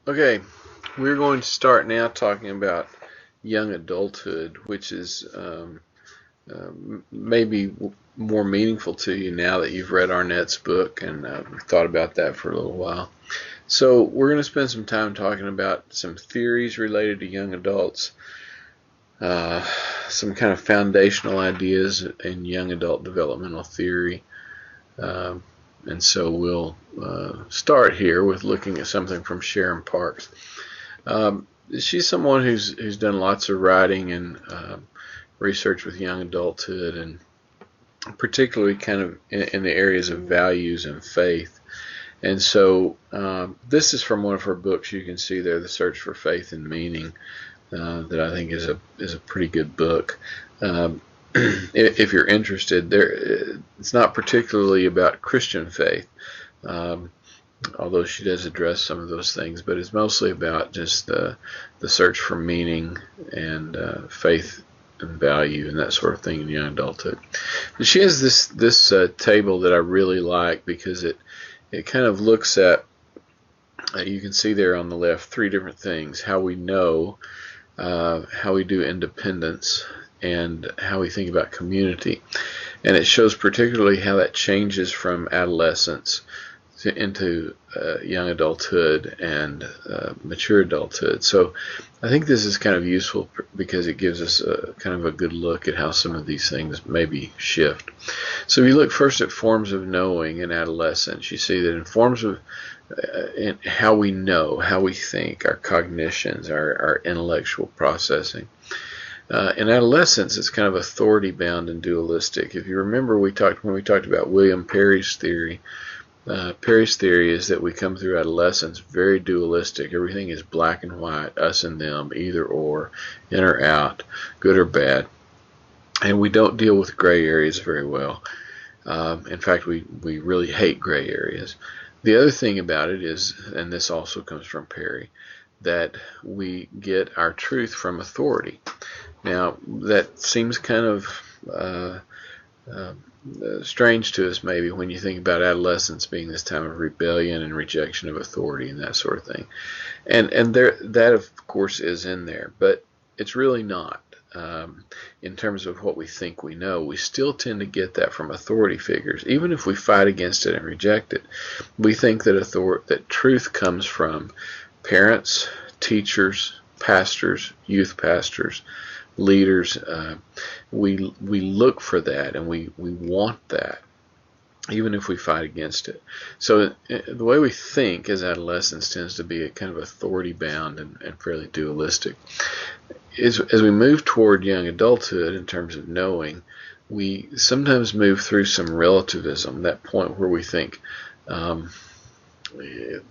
Okay, we're going to start now talking about young adulthood, which is maybe more meaningful to you now that you've read Arnett's book and thought about that for a little while. So, we're going to spend some time talking about some theories related to young adults, uh, some kind of foundational ideas in young adult developmental theory. Um, and so, we'll start here with looking at something from Sharon Parks. She's someone who's done lots of writing and research with young adulthood, and particularly kind of in the areas of values and faith. And so this is from one of her books. You can see there, "The Search for Faith and Meaning," that I think is a pretty good book. Um, if you're interested, it's not particularly about Christian faith. Um, Although she does address some of those things, but it's mostly about just the search for meaning and faith and value and that sort of thing in young adulthood. But she has this table that I really like because it kind of looks at you can see there on the left three different things: how we know, how we do independence, and how we think about community. And it shows particularly how that changes from adolescence into young adulthood and mature adulthood. So I think this is kind of useful because it gives us a kind of a good look at how some of these things maybe shift. So if you look first at forms of knowing in adolescence, you see that in forms of in how we know, how we think, our cognitions, our intellectual processing. In adolescence, it's kind of authority bound and dualistic. If you remember, when we talked about William Perry's theory. Perry's theory is that we come through adolescence very dualistic. Everything is black and white, us and them, either or, in or out, good or bad. And we don't deal with gray areas very well. In fact, we really hate gray areas. The other thing about it is, and this also comes from Perry, that we get our truth from authority. Now, that seems kind of uh, strange to us maybe when you think about adolescence being this time of rebellion and rejection of authority and that sort of thing. And there, that of course is in there, but it's really not. In terms of what we think we know, we still tend to get that from authority figures. Even if we fight against it and reject it, we think that truth comes from parents, teachers, pastors, youth pastors, leaders. We look for that and we want that, even if we fight against it. So the way we think as adolescents tends to be a kind of authority bound and fairly dualistic. As we move toward young adulthood in terms of knowing, we sometimes move through some relativism, that point where we think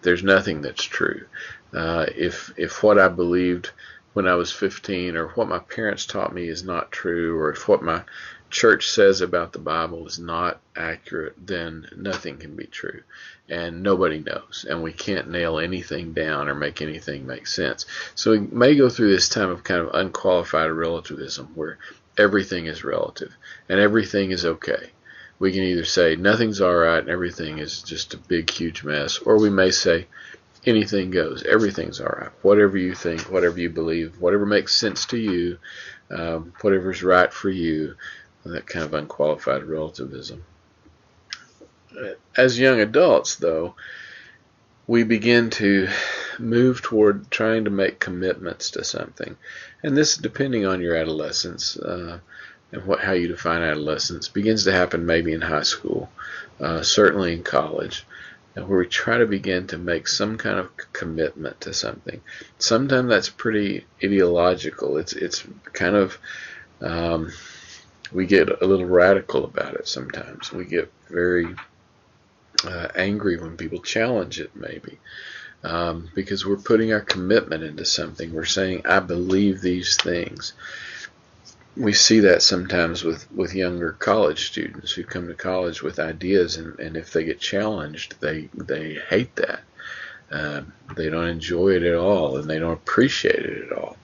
there's nothing that's true. If what I believed when I was 15 or what my parents taught me is not true, or if what my church says about the Bible is not accurate, then nothing can be true. And nobody knows. And we can't nail anything down or make anything make sense. So we may go through this time of kind of unqualified relativism where everything is relative and everything is okay. We can either say nothing's all right and everything is just a big, huge mess, or we may say anything goes, everything's all right. Whatever you think, whatever you believe, whatever makes sense to you, whatever's right for you, that kind of unqualified relativism. As young adults, though, we begin to move toward trying to make commitments to something. And this, depending on your adolescence and how you define adolescence, begins to happen maybe in high school, certainly in college, where we try to begin to make some kind of commitment to something. Sometimes that's pretty ideological. It's kind of we get a little radical about it sometimes. We get very angry when people challenge it, maybe, because we're putting our commitment into something. We're saying, I believe these things. We see that sometimes with younger college students who come to college with ideas, and if they get challenged, they hate that. They don't enjoy it at all, and they don't appreciate it at all.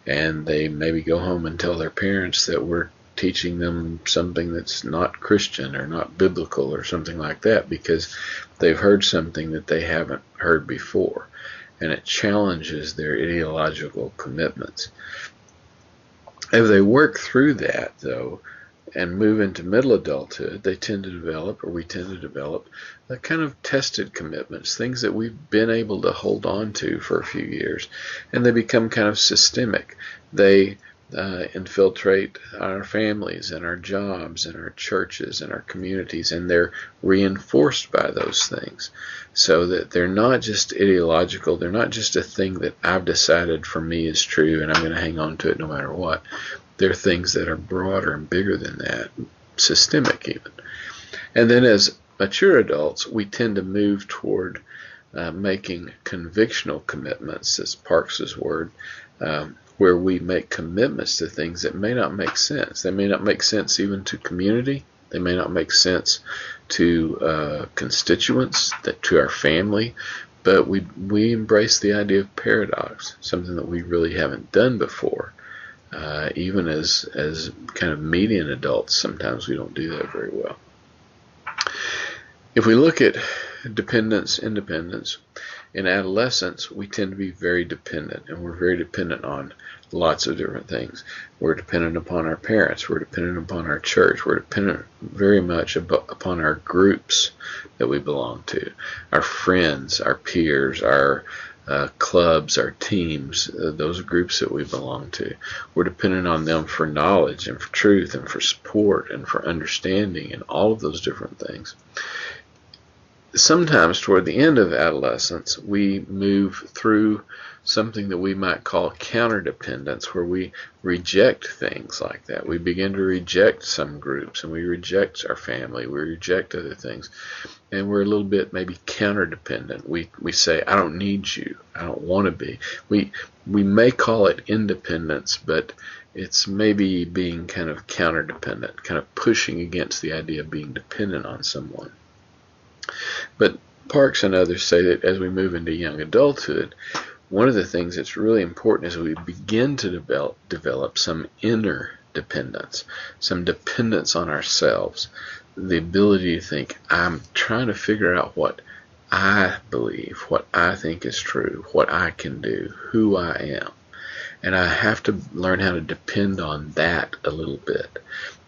And they maybe go home and tell their parents that we're teaching them something that's not Christian or not biblical or something like that because they've heard something that they haven't heard before. and it challenges their ideological commitments. As they work through that, though, and move into middle adulthood, they tend to develop, or we tend to develop, a kind of tested commitments, things that we've been able to hold on to for a few years, and they become kind of systemic. They infiltrate our families and our jobs and our churches and our communities, and they're reinforced by those things, so that they're not just ideological, they're not just a thing that I've decided for me is true and I'm going to hang on to it no matter what. They're things that are broader and bigger than that, systemic even. And then as mature adults, we tend to move toward making convictional commitments, that's Parks's word, where we make commitments to things that may not make sense. They may not make sense even to community. They may not make sense to constituents, to our family, but we embrace the idea of paradox, something that we really haven't done before. Even as kind of median adults, sometimes we don't do that very well. If we look at dependence, independence, in adolescence, we tend to be very dependent, and we're very dependent on lots of different things. We're dependent upon our parents. We're dependent upon our church. We're dependent very much upon our groups that we belong to, our friends, our peers, our clubs, our teams, those groups that we belong to. We're dependent on them for knowledge and for truth and for support and for understanding and all of those different things. Sometimes toward the end of adolescence, we move through something that we might call counterdependence, where we reject things like that. We begin to reject some groups, and we reject our family, we reject other things, and we're a little bit maybe counterdependent. We say, I don't need you, I don't want to be. We may call it independence, but it's maybe being kind of counterdependent, kind of pushing against the idea of being dependent on someone. But Parks and others say that as we move into young adulthood, one of the things that's really important is we begin to develop some inner dependence, some dependence on ourselves, the ability to think, I'm trying to figure out what I believe, what I think is true, what I can do, who I am. And I have to learn how to depend on that a little bit.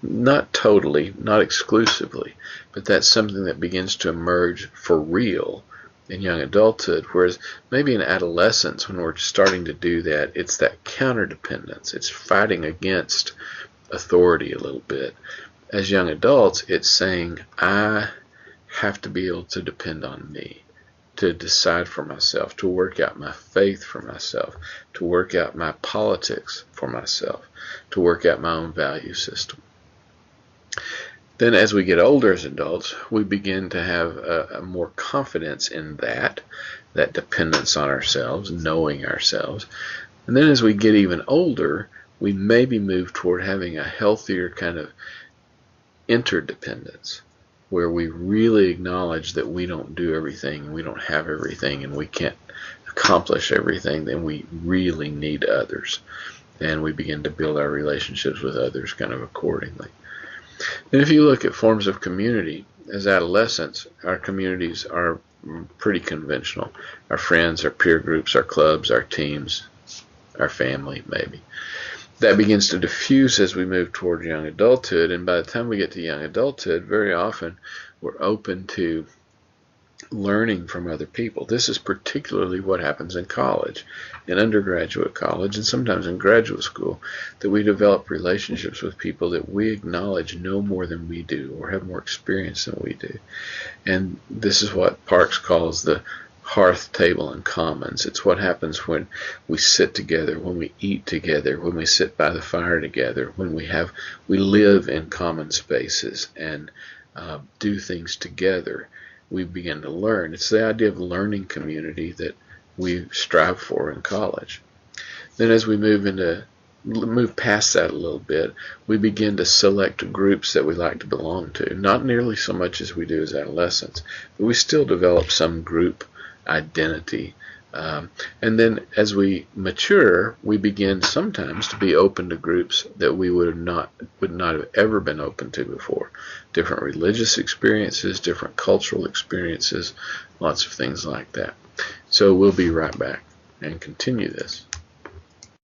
Not totally, not exclusively, but that's something that begins to emerge for real in young adulthood, whereas maybe in adolescence, when we're starting to do that, it's that counterdependence. It's fighting against authority a little bit. As young adults, it's saying, I have to be able to depend on me, to decide for myself, to work out my faith for myself, to work out my politics for myself, to work out my own value system. Then as we get older as adults, we begin to have a more confidence in that dependence on ourselves, knowing ourselves. And then as we get even older, we maybe move toward having a healthier kind of interdependence, where we really acknowledge that we don't do everything, and we don't have everything, and we can't accomplish everything, then we really need others. And we begin to build our relationships with others kind of accordingly. And if you look at forms of community, as adolescents, our communities are pretty conventional. Our friends, our peer groups, our clubs, our teams, our family, maybe. That begins to diffuse as we move toward young adulthood, and by the time we get to young adulthood, very often we're open to learning from other people. This is particularly what happens in college, in undergraduate college, and sometimes in graduate school, that we develop relationships with people that we acknowledge know more than we do, or have more experience than we do. And this is what Parks calls the hearth table and commons. It's what happens when we sit together, when we eat together, when we sit by the fire together, when we live in common spaces and do things together. We begin to learn. It's the idea of learning community that we strive for in college. Then as we move past that a little bit, we begin to select groups that we like to belong to. Not nearly so much as we do as adolescents, but we still develop some group identity. And then as we mature, we begin sometimes to be open to groups that we would not have ever been open to before. Different religious experiences, different cultural experiences, lots of things like that. So we'll be right back and continue this.